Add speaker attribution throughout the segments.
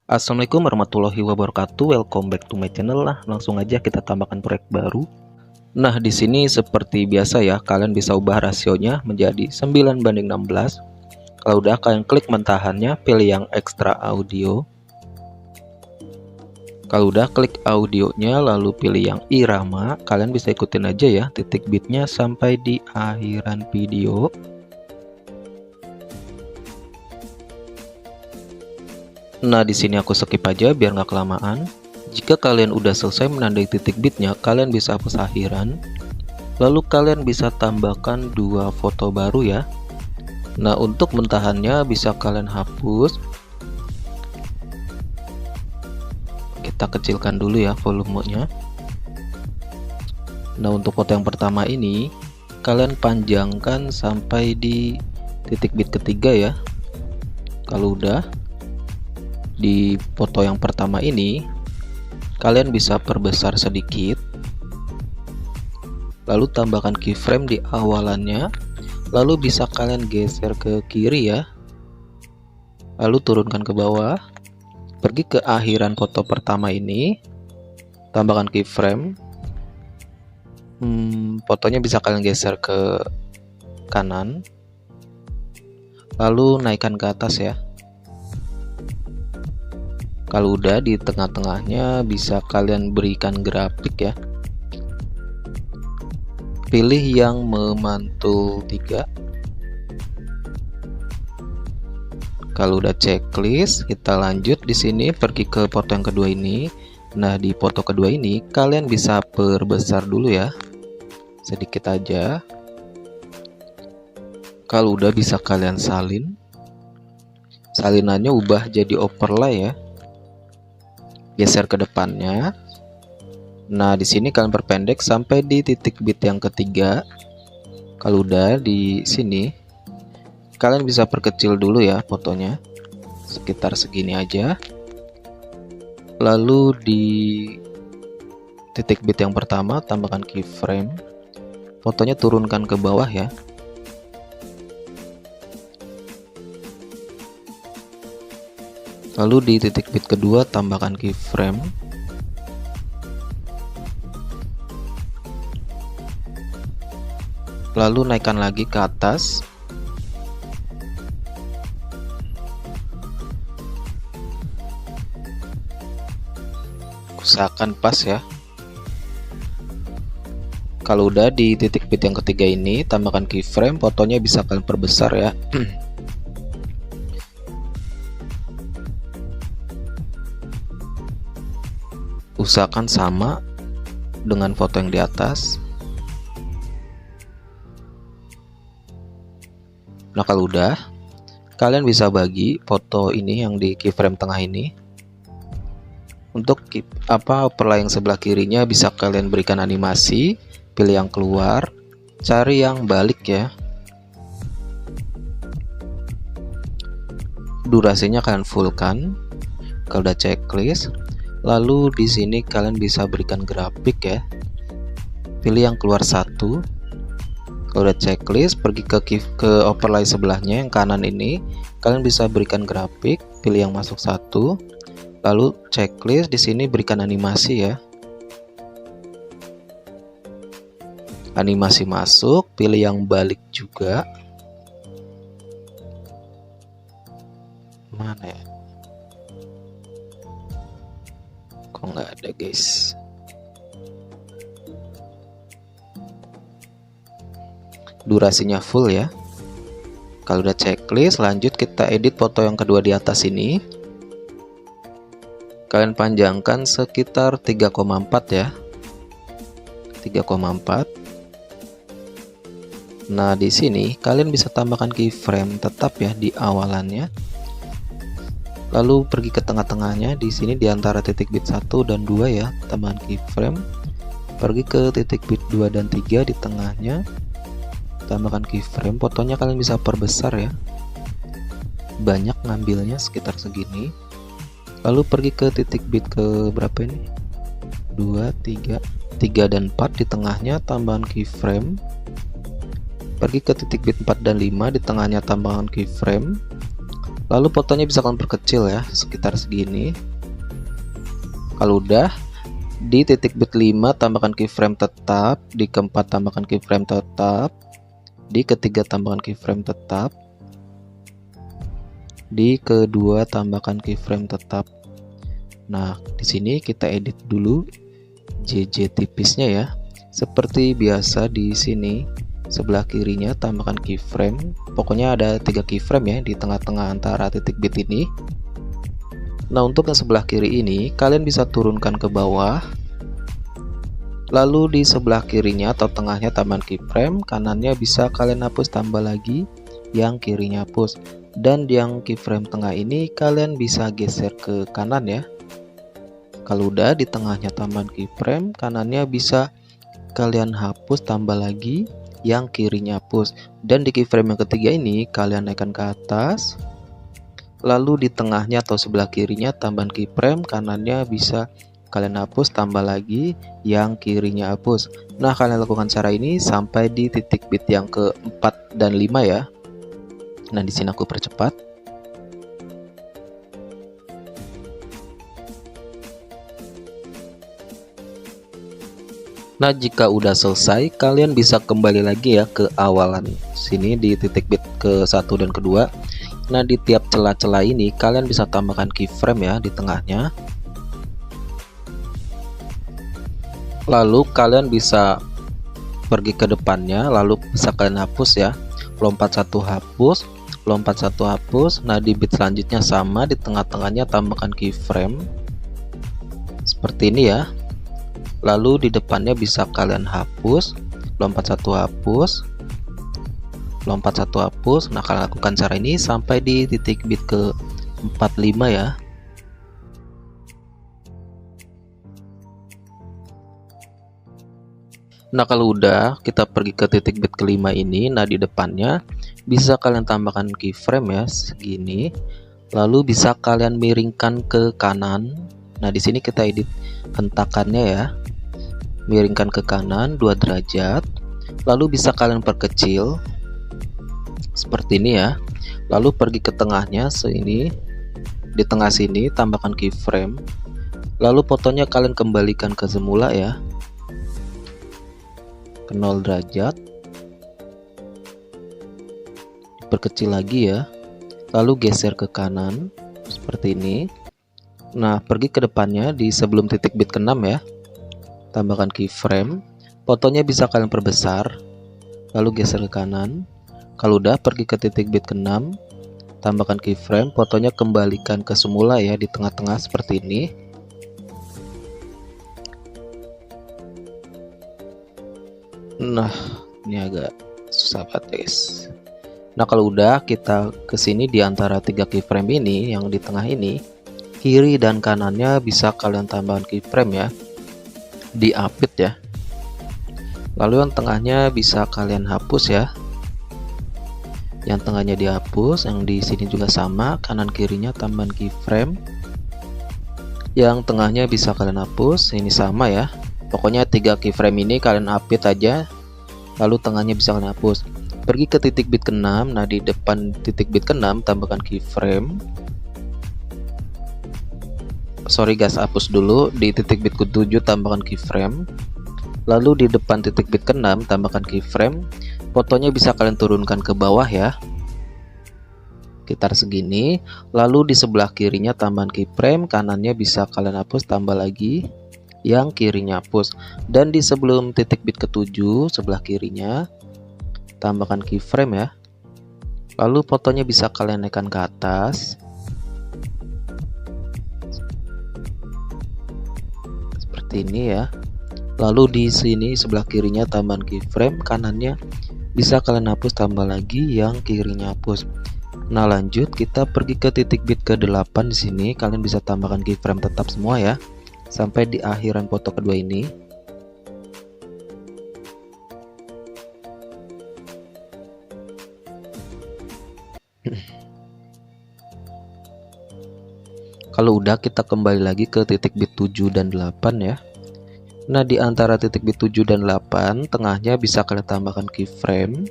Speaker 1: Assalamualaikum warahmatullahi wabarakatuh. Welcome back to my channel lah. Langsung aja kita tambahkan proyek baru. Nah, di sini seperti biasa ya, kalian bisa ubah rasionya menjadi 9:16. Kalau udah, kalian klik mentahannya, pilih yang extra audio. Kalau udah, klik audionya, lalu pilih yang irama. Kalian bisa ikutin aja ya titik bitnya sampai di akhiran video. Nah, di sini aku skip aja biar nggak kelamaan. Jika kalian udah selesai menandai titik bitnya, kalian bisa hapus akhiran. Lalu kalian bisa tambahkan dua foto baru ya. Nah, untuk mentahannya bisa kalian hapus. Kita kecilkan dulu ya volumenya. Nah, untuk foto yang pertama ini kalian panjangkan sampai di titik bit ketiga ya. Kalau udah, di foto yang pertama ini kalian bisa perbesar sedikit, lalu tambahkan keyframe di awalannya, lalu bisa kalian geser ke kiri ya, lalu turunkan ke bawah, pergi ke akhiran foto pertama ini, tambahkan keyframe. Fotonya bisa kalian geser ke kanan, lalu naikkan ke atas ya. Kalau udah, di tengah-tengahnya bisa kalian berikan grafik ya. Pilih yang memantul 3. Kalau udah checklist, kita lanjut di sini pergi ke foto yang kedua ini. Nah, di foto kedua ini kalian bisa perbesar dulu ya. Sedikit aja. Kalau udah, bisa kalian salin. Salinannya ubah jadi overlay ya. Geser ke depannya. Nah, di sini kalian perpendek sampai di titik bit yang ketiga. Kalau udah di sini, kalian bisa perkecil dulu ya fotonya, sekitar segini aja. Lalu di titik bit yang pertama tambahkan keyframe, fotonya turunkan ke bawah ya. Lalu di titik bit kedua tambahkan keyframe. Lalu naikkan lagi ke atas. Usahakan pas ya. Kalau udah di titik bit yang ketiga ini tambahkan keyframe, fotonya bisa kalian perbesar ya. Usahakan sama dengan foto yang di atas. Nah, kalau udah, kalian bisa bagi foto ini yang di keyframe tengah ini. Untuk overlay yang sebelah kirinya bisa kalian berikan animasi, pilih yang keluar, cari yang balik ya. Durasinya kalian fullkan. Kalau udah checklist, lalu di sini kalian bisa berikan grafik ya. Pilih yang keluar satu. Kalau udah checklist, pergi ke overlay sebelahnya yang kanan ini, kalian bisa berikan grafik, pilih yang masuk satu. Lalu checklist, di sini berikan animasi ya. Animasi masuk, pilih yang balik juga. Mana ya? Kok nggak ada guys? Durasinya full ya. Kalau udah checklist, lanjut kita edit foto yang kedua di atas ini. Kalian panjangkan sekitar 3,4 ya. 3,4. Nah, di sini kalian bisa tambahkan keyframe tetap ya di awalannya. Lalu pergi ke tengah-tengahnya, di sini di antara titik bit 1 dan 2 ya, tambahkan keyframe. Pergi ke titik bit 2 dan 3 di tengahnya. Tambahkan keyframe, fotonya kalian bisa perbesar ya. Banyak ngambilnya sekitar segini. Lalu pergi ke titik bit ke berapa ini? 2, 3 dan 4 di tengahnya, tambahkan keyframe. Pergi ke titik bit 4 dan 5 di tengahnya, tambahkan keyframe. Lalu fotonya bisa kalian perkecil ya, sekitar segini. Kalau udah, di titik bit 5 tambahkan keyframe tetap, di keempat tambahkan keyframe tetap, di ketiga tambahkan keyframe tetap, di kedua tambahkan keyframe tetap. Nah, di sini kita edit dulu JJ tipisnya ya. Seperti biasa di sini sebelah kirinya tambahkan keyframe. Pokoknya ada 3 keyframe ya di tengah-tengah antara titik bit ini. Nah, untuk yang sebelah kiri ini kalian bisa turunkan ke bawah. Lalu di sebelah kirinya atau tengahnya tambahkan keyframe, kanannya bisa kalian hapus tambah lagi, yang kirinya hapus. Dan yang keyframe tengah ini kalian bisa geser ke kanan ya. Kalau udah di tengahnya tambahkan keyframe, kanannya bisa kalian hapus tambah lagi, yang kirinya hapus. Dan di keyframe yang ketiga ini kalian naikkan ke atas. Lalu di tengahnya atau sebelah kirinya tambahkan keyframe, kanannya bisa kalian hapus tambah lagi, yang kirinya hapus. Nah, kalian lakukan cara ini sampai di titik bit yang ke-4 dan 5 ya. Nah, di sini aku percepat. Nah, jika udah selesai, kalian bisa kembali lagi ya ke awalan sini di titik bit ke-1 dan kedua. Nah, di tiap celah-celah ini kalian bisa tambahkan keyframe ya di tengahnya. Lalu kalian bisa pergi ke depannya, lalu bisa kalian hapus ya. Lompat satu hapus, lompat satu hapus. Nah, di bit selanjutnya sama, di tengah-tengahnya tambahkan keyframe. Seperti ini ya. Lalu di depannya bisa kalian hapus, lompat satu hapus, lompat satu hapus. Nah, kalian lakukan cara ini sampai di titik bit ke 45 ya. Nah, kalau udah, kita pergi ke titik bit kelima ini. Nah, di depannya bisa kalian tambahkan keyframe ya segini. Lalu bisa kalian miringkan ke kanan. Nah, di sini kita edit hentakannya ya. Miringkan ke kanan 2 derajat. Lalu bisa kalian perkecil seperti ini ya. Lalu pergi ke tengahnya sini. Di tengah sini tambahkan keyframe. Lalu fotonya kalian kembalikan ke semula ya. Ke 0 derajat. Perkecil lagi ya. Lalu geser ke kanan seperti ini. Nah, pergi ke depannya di sebelum titik bit ke-6 ya. Tambahkan keyframe, fotonya bisa kalian perbesar, lalu geser ke kanan. Kalau udah, pergi ke titik bit ke-6, tambahkan keyframe, fotonya kembalikan ke semula ya di tengah-tengah seperti ini. Nah, ini agak susah banget guys. Nah, kalau udah, kita ke sini di antara 3 keyframe ini yang di tengah ini, kiri dan kanannya bisa kalian tambahkan keyframe ya. Di update ya. Lalu yang tengahnya bisa kalian hapus ya. Yang tengahnya dihapus, yang di sini juga sama, kanan kirinya tambahan keyframe. Yang tengahnya bisa kalian hapus, ini sama ya. Pokoknya 3 keyframe ini kalian update aja. Lalu tengahnya bisa kalian hapus. Pergi ke titik bit ke-6. Nah, di depan titik bit ke-6 tambahkan keyframe. Sorry guys, hapus dulu. Di titik bit ke-7 tambahkan keyframe. Lalu di depan titik bit ke-6 tambahkan keyframe. Fotonya bisa kalian turunkan ke bawah ya, sekitar segini. Lalu di sebelah kirinya tambahan keyframe, kanannya bisa kalian hapus tambah lagi, yang kirinya hapus. Dan di sebelum titik bit ke-7 sebelah kirinya tambahkan keyframe ya. Lalu fotonya bisa kalian naikkan ke atas seperti ini ya. Lalu di sini sebelah kirinya tambahan keyframe, kanannya bisa kalian hapus tambah lagi, yang kirinya hapus. Nah, lanjut kita pergi ke titik bit ke-8 di sini. Kalian bisa tambahkan keyframe tetap semua ya sampai di akhiran foto kedua ini. Kalau udah, kita kembali lagi ke titik bit 7 dan 8 ya. Nah, di antara titik bit 7 dan 8 tengahnya bisa kalian tambahkan keyframe.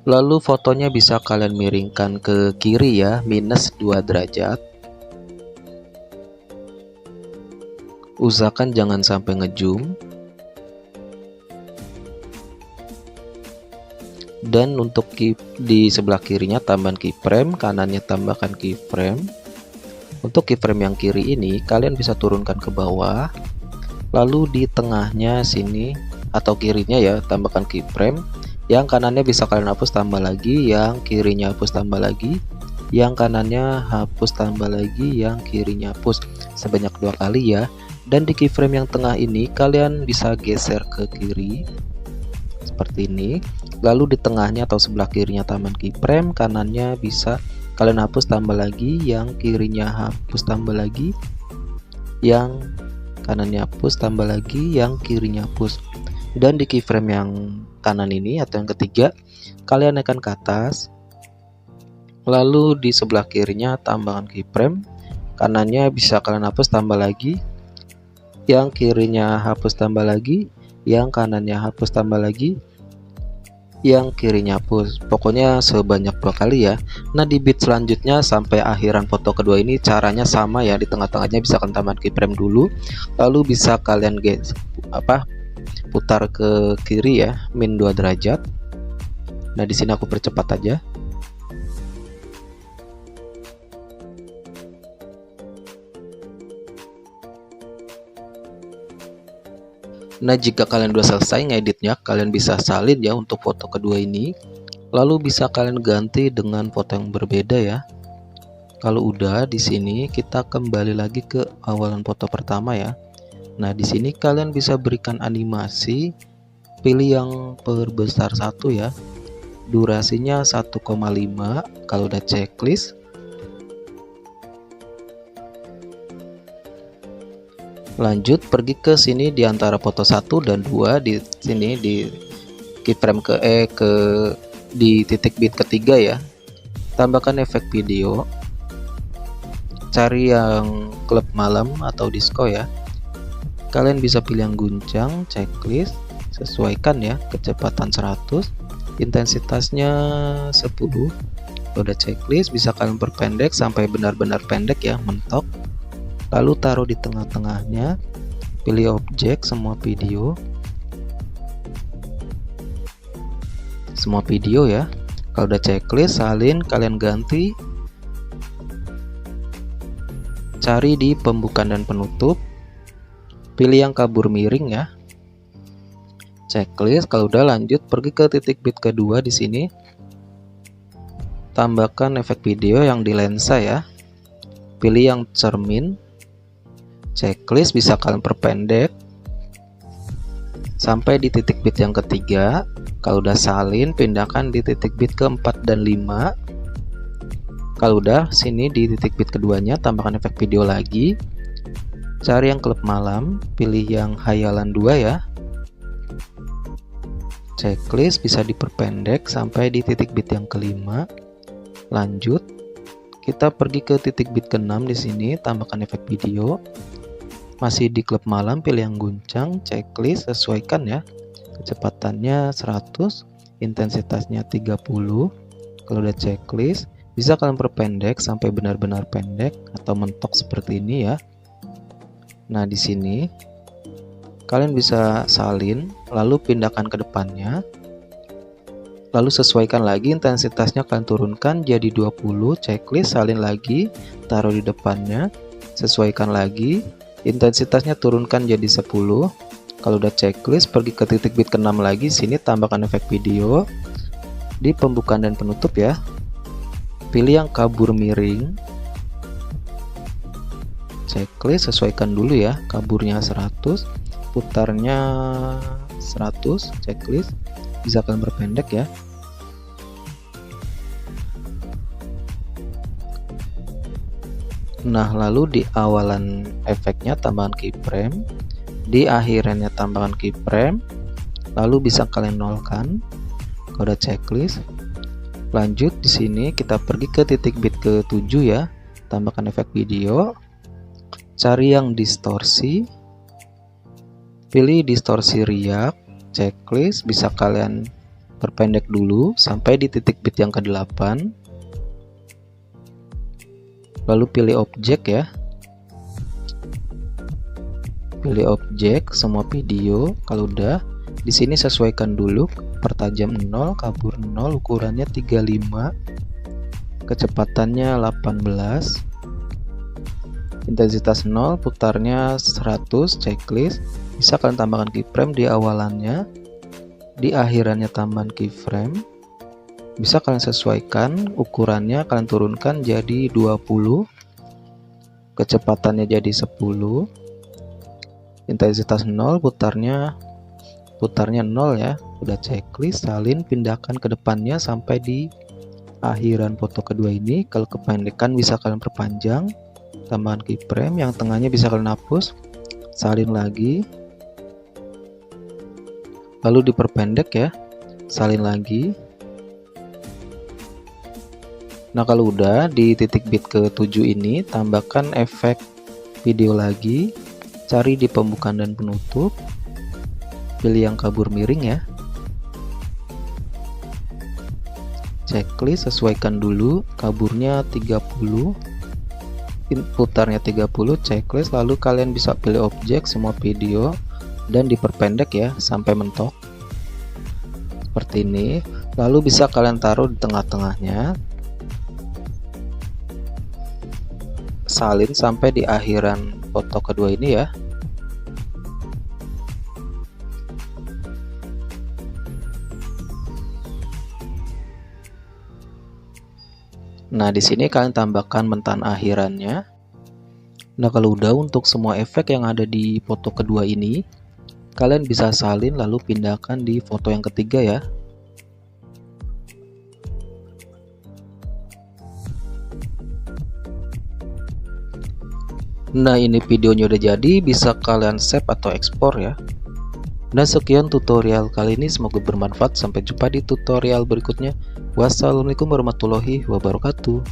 Speaker 1: Lalu fotonya bisa kalian miringkan ke kiri ya, minus 2 derajat. Usahakan jangan sampai ngezoom. Dan untuk di sebelah kirinya tambahkan keyframe, kanannya tambahkan keyframe. Untuk keyframe yang kiri ini kalian bisa turunkan ke bawah, lalu di tengahnya sini atau kirinya ya tambahkan keyframe. Yang kanannya bisa kalian hapus tambah lagi, yang kirinya hapus tambah lagi, yang kanannya hapus tambah lagi, yang kirinya hapus sebanyak 2 kali ya. Dan di keyframe yang tengah ini kalian bisa geser ke kiri seperti ini. Lalu di tengahnya atau sebelah kirinya tambahkan keyframe, kanannya bisa kalian hapus tambah lagi, yang kirinya hapus tambah lagi, yang kanannya hapus tambah lagi, yang kirinya hapus. Dan di keyframe yang kanan ini atau yang ketiga kalian naikkan ke atas, lalu di sebelah kirinya tambahkan keyframe, kanannya bisa kalian hapus tambah lagi, yang kirinya hapus tambah lagi, yang kanannya hapus tambah lagi, yang kirinya hapus. Pokoknya sebanyak 2 kali ya. Nah di bit selanjutnya sampai akhiran foto kedua ini caranya sama ya. Di tengah-tengahnya bisa kalian tambahkan keyframe dulu, lalu bisa kalian putar ke kiri ya, min 2 derajat. Nah di sini aku percepat aja. Nah jika kalian udah selesai ngeditnya, kalian bisa salin ya untuk foto kedua ini. Lalu bisa kalian ganti dengan foto yang berbeda ya. Kalau udah di sini kita kembali lagi ke awalan foto pertama ya. Nah di sini kalian bisa berikan animasi, pilih yang perbesar 1 ya. Durasinya 1,5. Kalau udah checklist, lanjut pergi ke sini di antara foto 1 dan 2, di sini di keyframe di titik bit ketiga ya. Tambahkan efek video. Cari yang klub malam atau disco ya. Kalian bisa pilih yang guncang, checklist, sesuaikan ya, kecepatan 100, intensitasnya 10. Udah checklist, bisa kalian perpendek sampai benar-benar pendek ya, mentok. Lalu taruh di tengah-tengahnya, pilih objek semua video ya. Kalau udah checklist, salin, kalian ganti, cari di pembukaan dan penutup, pilih yang kabur miring ya. Checklist. Kalau udah lanjut pergi ke titik bit kedua di sini, tambahkan efek video yang di lensa ya, pilih yang cermin. Checklist, bisa kalian perpendek sampai di titik bit yang ketiga. Kalau udah salin, pindahkan di titik bit keempat dan 5. Kalau udah sini di titik bit keduanya, tambahkan efek video lagi, cari yang klub malam, pilih yang hayalan 2 ya. Checklist, bisa diperpendek sampai di titik bit yang kelima. Lanjut kita pergi ke titik bit ke-6 di sini, tambahkan efek video. Masih di klub malam, pilih yang guncang, checklist, sesuaikan ya. Kecepatannya 100, intensitasnya 30. Kalau udah checklist, bisa kalian perpendek sampai benar-benar pendek atau mentok seperti ini ya. Nah, di sini kalian bisa salin, lalu pindahkan ke depannya. Lalu sesuaikan lagi intensitasnya, kalian turunkan jadi 20, checklist, salin lagi, taruh di depannya, sesuaikan lagi. Intensitasnya turunkan jadi 10. Kalau udah checklist, pergi ke titik bit ke-6 lagi, sini tambahkan efek video di pembukaan dan penutup ya. Pilih yang kabur miring. Checklist, sesuaikan dulu ya, kaburnya 100, putarnya 100, checklist, bisa kalian berpendek ya. Nah, lalu di awalan efeknya tambahkan keyframe, di akhirannya tambahkan keyframe, lalu bisa kalian nolkan. Kalau udah checklist, lanjut di sini kita pergi ke titik bit ke-7 ya, tambahkan efek video, cari yang distorsi, pilih distorsi riak, checklist, bisa kalian Perpendek dulu sampai di titik bit yang ke-8. Lalu pilih objek ya. Pilih objek semua video. Kalau udah, di sini sesuaikan dulu pertajam 0, kabur 0, ukurannya 35, kecepatannya 18, intensitas 0, putarnya 100, checklist. Bisa kalian tambahkan keyframe di awalannya, di akhirannya tambahan keyframe. Bisa kalian sesuaikan ukurannya, kalian turunkan jadi 20, kecepatannya jadi 10, intensitas 0, putarnya 0 ya. Udah checklist, salin, pindahkan ke depannya sampai di akhiran foto kedua ini. Kalau kependekan bisa kalian perpanjang, tambahan keyframe, yang tengahnya bisa kalian hapus, salin lagi, lalu diperpendek ya, salin lagi. Nah kalau udah di titik bit ke-7 ini, tambahkan efek video lagi, cari di pembukaan dan penutup, pilih yang kabur miring ya. Checklist, sesuaikan dulu kaburnya 30, putarnya 30, checklist. Lalu kalian bisa pilih objek semua video dan diperpendek ya sampai mentok seperti ini. Lalu bisa kalian taruh di tengah-tengahnya, salin sampai di akhiran foto kedua ini ya. Nah di sini kalian tambahkan mentan akhirannya. Nah kalau udah, untuk semua efek yang ada di foto kedua ini kalian bisa salin lalu pindahkan di foto yang ketiga ya. Nah ini videonya udah jadi, bisa kalian save atau ekspor ya. Nah sekian tutorial kali ini, semoga bermanfaat. Sampai jumpa di tutorial berikutnya. Wassalamualaikum warahmatullahi wabarakatuh.